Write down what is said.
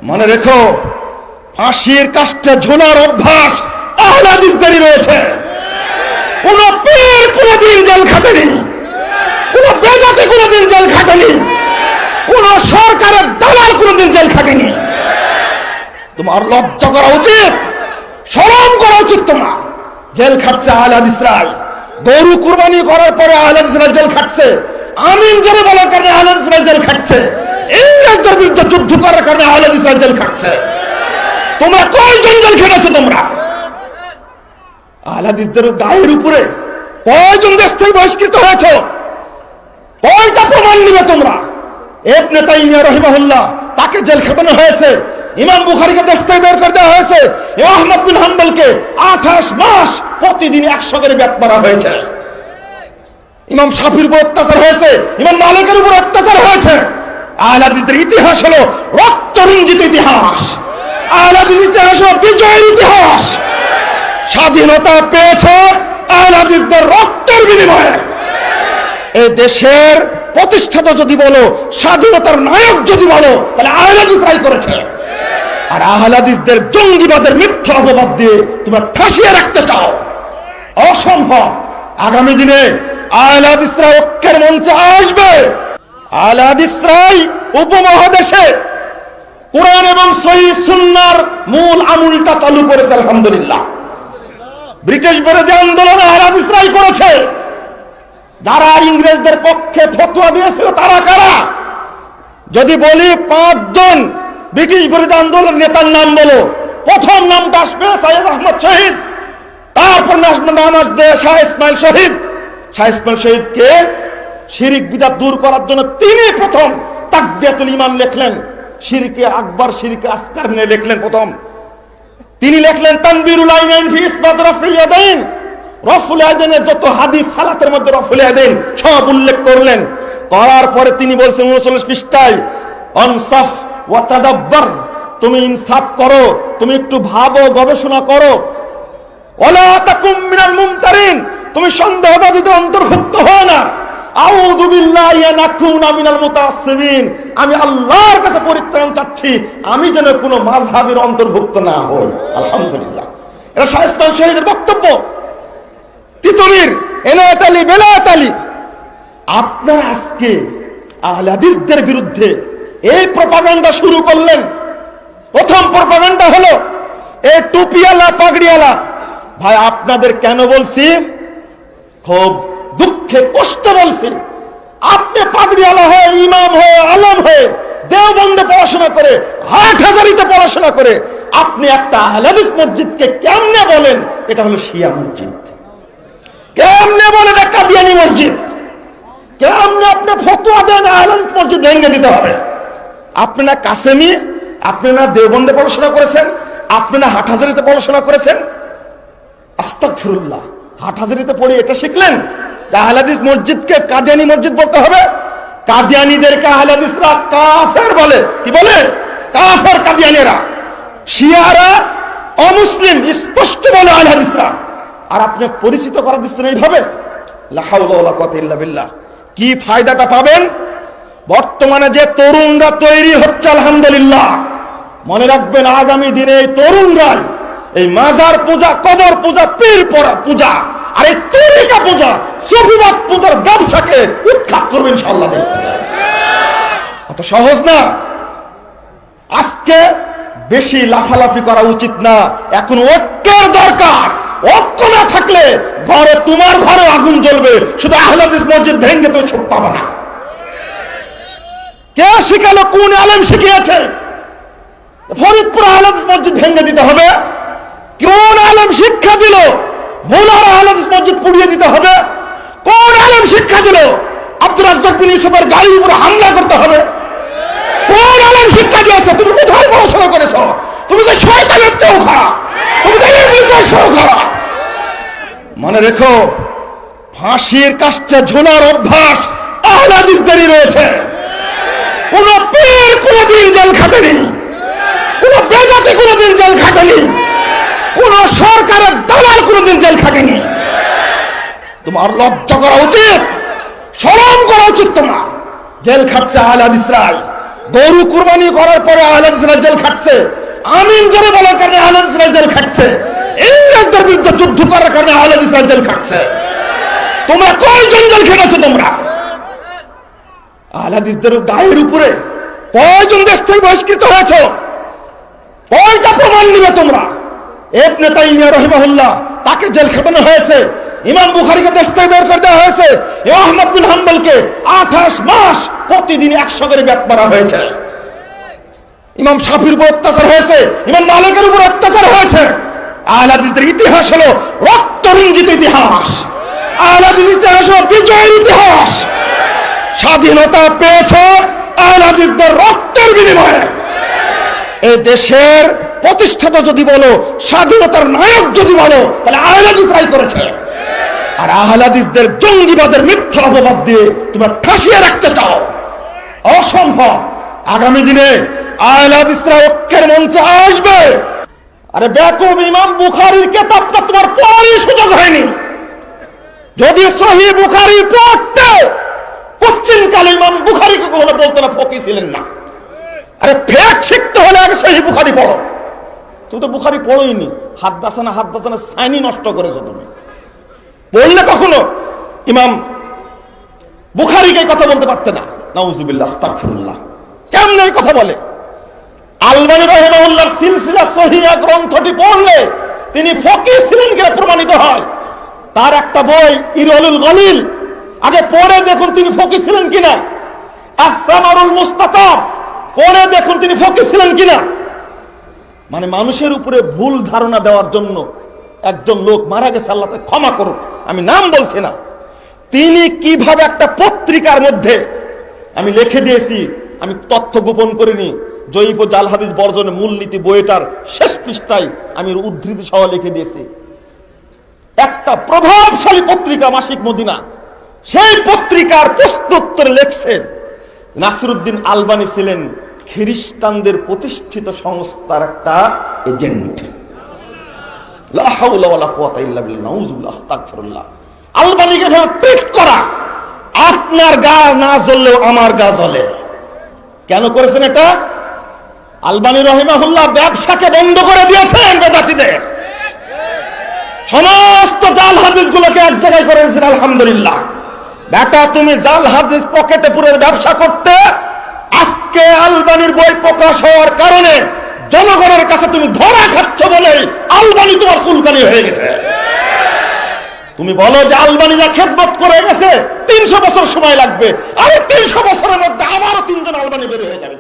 মনে রেখো, ফাঁসির কাস্টে ঝোলার অভ্যাস আহলে হাদিসদেরই রয়েছে। কোন পীর কোনদিন জেল খাটেনি, কোন বেদাতি কোনদিন জেল খাটেনি, কোন সরকারের দালাল কোনদিন জেল খাটেনি। তোমার লজ্জা করা উচিত, শরম করা উচিত। তোমার জেল খাটছে আহলে হাদিসরাই। গরু কুরবানি করার পরে আহলে হাদিসরা জেল খাটছে, আমিন জোরে বলার কারণে আহলে হাদিসরা জেল খাটছে, ইংরেজদের বিরুদ্ধে যুদ্ধ করার কারণে আহলে হাদিসরা জেল খাটছে। তোমরা কয়জন জেল খেটেছো? তোমরা আহলে হাদিসদের গায়ের উপরে কয়জন দেশ থেকে বহিষ্কৃত হয়েছে? কয়টা প্রমাণ নিবে তোমরা? ইবনে তাইমিয়া রাহিমাহুল্লাহ, তাকে জেল খাটানো হয়েছে। ইমাম বুখারীকে দেশ থেকে বের করে দেওয়া হয়েছে। ইমাম আহমদ বিন হাম্বলকে 28 মাস প্রতিদিন 100 করে ব্যাট মারা হয়েছে। ইমাম শাফির উপর অত্যাচার হয়েছে, ইমাম মালিকের উপর অত্যাচার হয়েছে। আহলে হাদিসদের ইতিহাস হলো রক্তরঞ্জিত ইতিহাস। আহলে হাদিসের ইতিহাস হলো বিজয়ের ইতিহাস। স্বাধীনতা পেয়েছে আহলে হাদিসদের রক্তের বিনিময়ে। এই দেশের প্রতিষ্ঠাতা যদি বলো, স্বাধীনতার নায়ক যদি বলো, তাহলে আহলে হাদিসরাই করেছে। আর আহলে হাদিসদের জঙ্গিবাদের মিথ্যা অপবাদ দিয়ে তোমরা ঠাসিয়ে রাখতে চাও, অসম্ভব। আগামী দিনে আহলে হাদিসরা ঐক্যের মঞ্চে আসবে। আহলে হাদিসরাই উপমহাদেশে কোরআন এবং সহিহ সুন্নাহর মূল আমলটা চালু করেছে। আলহামদুলিল্লাহ। ব্রিটিশ বিরোধী আন্দোলন আহলে হাদিসরাই করেছে। যারা ইংরেজদের পক্ষে ফতোয়া দিয়েছিল তারা কারা? যদি বলি 5 জন ব্রিটিশ বিরোধী আন্দোলন নেতার নাম বলো, প্রথম নামটা আসবে সৈয়দ আহমদ শহীদ, তারপর নাম আসবে শাহ ইসমাইল শহীদ। শাহ ইসমাইল শহীদকে শিরিক বিদআত দূর করার জন্য তিনি প্রথম তাকবিয়াতুল ঈমান লিখলেন, শিরকে আকবার শিরকে আসগার নিয়ে লিখলেন প্রথম। তিনি লিখলেন তানবীরুল আইনাইন ফি ইসবাত রাফউল ইয়াদাইন। রাফউল ইয়াদাইনের যত হাদিস সালাতের মধ্যে রাফউল ইয়াদাইন সব উল্লেখ করলেন। করার পরে তিনি বলছেন 39 পৃষ্ঠায়, আনসাফ ওয়া তাদাব্বার, তুমি ইনসাফ করো, তুমি একটু ভাবো, গবেষণা করো। ওয়ালা তাকুম মিনাল মুমতারিন, তুমি সন্দেহবাদীদের অন্তর্ভুক্ত হও না। আউযু বিল্লাহি আন আকুনা মিনাল মুতাআসসিবিন, আমি আল্লাহর কাছে পরিত্রাণ চাচ্ছি, আমি যেন কোনো মাযহাবের অন্তর্ভুক্ত না হই। আলহামদুলিল্লাহ, এটা শাহ ইসমাইল শহীদের বক্তব্য। তিতুমির, এনায়েত আলী, বেলায়েত আলী, আপনারা আজকে আহলে হাদিসদের বিরুদ্ধে এই প্রপাগান্ডা শুরু করলেন। প্রথম প্রপাগান্ডা হলো এই টুপিওয়ালা পাগড়িওয়ালা। ভাই আপনাদের কেন বলছি, খুব দুঃখে কষ্ট বলছি, আপনি পাগড়িওয়ালা হয়ে, ইমাম হয়ে, আলেম হয়ে, দেওবন্দে পড়াশোনা করে, হাটহাজারীতে পড়াশোনা করে আপনি একটা আহলে হাদিস মসজিদকে কেমনে বলেন এটা হলো শিয়া মসজিদ? কেমনে বলেন এটা কাদিয়ানী মসজিদ? কেমনে আপনি ফতোয়া দেন আহলে হাদিস মসজিদ ভেঙে দিতে হবে? আপনারা কাসেমি, আপনারা দেওবন্দে পড়াশোনা করেছেন, আপনারা হাটহাজারীতে পড়াশোনা করেছেন। আস্তাগফিরুল্লাহ, হাটহাজারীতে পড়ে এটা শিখলেন যে আহলে হাদিস মসজিদকে কাদিয়ানী মসজিদ বলতে হবে? কাদিয়ানীদেরকে আহলে হাদিসরা কাফের বলে। কি বলে? কাফের কাদিয়ানীরা। শিয়ারা অমুসলিম স্পষ্ট বলে আহলে হাদিসরা। আর আপনি পরিচিত করা দিচ্ছেন এইভাবে? লা হাওলা ওয়ালা কুওয়াতা ইল্লা বিল্লাহ। কি ফায়দাটা পাবেন? বর্তমানে যে তরুণরা তৈরি হচ্ছে, আলহামদুলিল্লাহ, মনে রাখবেন আগামী দিনে এই তরুণরাই এই মাজার পূজা, কবর পূজা, পীর পূজা আর এই তরিকা পূজা, সুফিবাদ পূজার ব্যবসাকে উৎখাত করবে ইনশাআল্লাহ। অত সহজ না। আজকে বেশি লাফালাফি করা উচিত না, এখন ঐক্যের দরকার। ঐক্য না থাকলে ঘরে, তোমার ঘরে আগুন জ্বলবে, শুধু আহলে হাদিস মসজিদ ভেঙে তুমি সুখ পাবে না। কে শিখালো? কোন আলেম শিখিয়েছে ফরিদপুর আহলে হাদিস মসজিদ ভেঙে দিতে হবে? কোন আলেম শিক্ষা দিল ভোলার আহলে হাদিস মসজিদ পুড়িয়ে দিতে হবে? কোন আলেম শিক্ষা দিল আব্দুর রাজ্জাক বিন ইউসুফের গাড়ির উপর হামলা করতে হবে? কোন আলেম শিক্ষা দিয়েছে? তুমি কোথায় পড়াশোনা করেছো? তুমি তো শয়তানের চেয়েও খারাপ, তুমি তো ইবলিসের চেয়েও খারাপ। মনে রেখো, ফাঁসির কাস্টে ঝোলার অভ্যাস আহলে হাদিসদেরই রয়েছে। কোন পীর কোনদিন জেল খাটেনি, কোন বেদাতি কোনদিন জেল খাটেনি, কোন সরকারের দালাল কোনদিন জেল খাটেনি। তোমার লজ্জা করা উচিত, শরম করা উচিত। তোমার জেল খাটছে আহলে হাদিসরাই। গরু কুরবানি করার পরে আহলে হাদিসরা জেল খাটছে, আমিন জোরে বলার কারণে আহলে হাদিসরা জেল খাটছে, ইংরেজদের বিরুদ্ধে যুদ্ধ করার কারণে আহলে হাদিসরা জেল খাটছে। তোমরা কয়জন জেল খেটেছো? তোমরা আহলে হাদিসদের গায়ের উপরে কয়জন দেশ থেকে বহিষ্কৃত হয়েছো? কয়টা প্রমাণ নিবে তোমরা? ইবনে তাইমিয়া রাহিমাহুল্লাহ তাকে জেল খাটানো হয়েছে, ইমাম বুখারীকে দেশ থেকে বের করে দেওয়া হয়েছে, ইমাম আহমদ বিন হাম্বলকে 28 মাস প্রতিদিন 100 করে বেত মারা হয়েছে, ইমাম শাফির উপর অত্যাচার হয়েছে, ইমাম মালিকের উপর অত্যাচার হয়েছে। আহলে হাদিসদের ইতিহাস হলো রক্তরঞ্জিত ইতিহাস, আহলে হাদিসের ইতিহাস হলো বিজয়ের ইতিহাস। স্বাধীনতা পেয়েছো আহলে হাদিসদের রক্তের বিনিময়ে। এই দেশের প্রতিষ্ঠাতা যদি বলো, স্বাধীনতার নায়ক যদি বলো, তাহলে আহলে হাদিসরাই করেছে। আর আহলে হাদিসদের জঙ্গিবাদের মিথ্যা অপবাদ দিয়ে তোমরা ঠাসিয়ে রাখতে চাও, অসম্ভব। আগামী দিনে আহলে হাদিসরা ঐক্যের মঞ্চে আসবে। আরে বেকুব, ইমাম বুখারীর কিতাবটা তোমার পড়ারই সুযোগ হয়নি। যদি সহিহ বুখারী পড়তে, পশ্চিমকালে ইমাম বুখারীকে কখনো বলতো না ফকিহ ছিলেন না। আরে ফেক শিখতে হলে আগে সহিহ বুখারী পড়ো। তুমি তো বুখারী পড়োইনি, হাদ্দাসানা সাইনি নষ্ট করেছো তুমি। বললে কখনো ইমাম বুখারীকে কথা বলতে পারতে না। নাউজুবিল্লাহ, আস্তাগফিরুল্লাহ। কেমনে কথা বলে? আলবানী রাহিমাহুল্লাহর সিলসিলা সহিহা গ্রন্থটি পড়লে তিনি ফকিহ ছিলেন কিনা প্রমাণিত হয়। তার একটা বই ইরওয়ালুল গলিল, আগে পড়ে দেখুন তিনি ফকিহ ছিলেন কিনা। আস-সামারুল মুস্তাতাব পড়ে দেখুন তিনি ফকিহ ছিলেন কিনা। মানে মানুষের উপরে ভুল ধারণা দেওয়ার জন্য একজন লোক মারা গেছে, আল্লাহ তাকে ক্ষমা করুক, আমি নাম বলছি না, তিনি কিভাবে একটা পত্রিকার মধ্যে, আমি লিখে দিয়েছি, আমি তথ্য গোপন করিনি, জয়ীফ ও জাল হাদিস বর্জনের মূলনীতি বইটার শেষ পৃষ্ঠায় আমি উদ্ধৃতি সহ লিখে দিয়েছি। একটা প্রভাবশালী পত্রিকা মাসিক মদিনা, সেই পত্রিকার প্রশ্নোত্তরে লেখছেন নাসিরউদ্দিন আলবানী ছিলেন খ্রিস্টানদের প্রতিষ্ঠিত সংস্থার একটা এজেন্ট। লা হাওলা ওয়ালা কুওয়াতা ইল্লা বিল্লাহ, নাউযুবিল্লাহ, আস্তাগফিরুল্লাহ। আলবানীকে ট্রিট করা, আপনার গা না জ্বললেও আমার গা জ্বলে। কেন করেছেন এটা? আলবানী রাহিমাহুল্লাহ ব্যবসাকে বন্ধ করে দিয়েছেন বেদাতীদের, সমস্ত জাল হাদিসগুলোকে এক জায়গায় করে দিয়েছেন। আলহামদুলিল্লাহ। বেটা, তুমি জাল হাদিস পকেটে পুরে ব্যবসা করতে, আজকে আলবানীর বই প্রকাশ হওয়ার কারণে জনগণের কাছে তুমি ধরা খাচ্ছ বলে আলবানী তোমার চুলকানি হয়ে গেছে। তুমি বলো যে আলবানী যা খেদমত করে গেছে 300 বছর সময় লাগবে, আরে 300 বছরের মধ্যে আবারও 3 জন আলবানী বের হয়ে যাবে।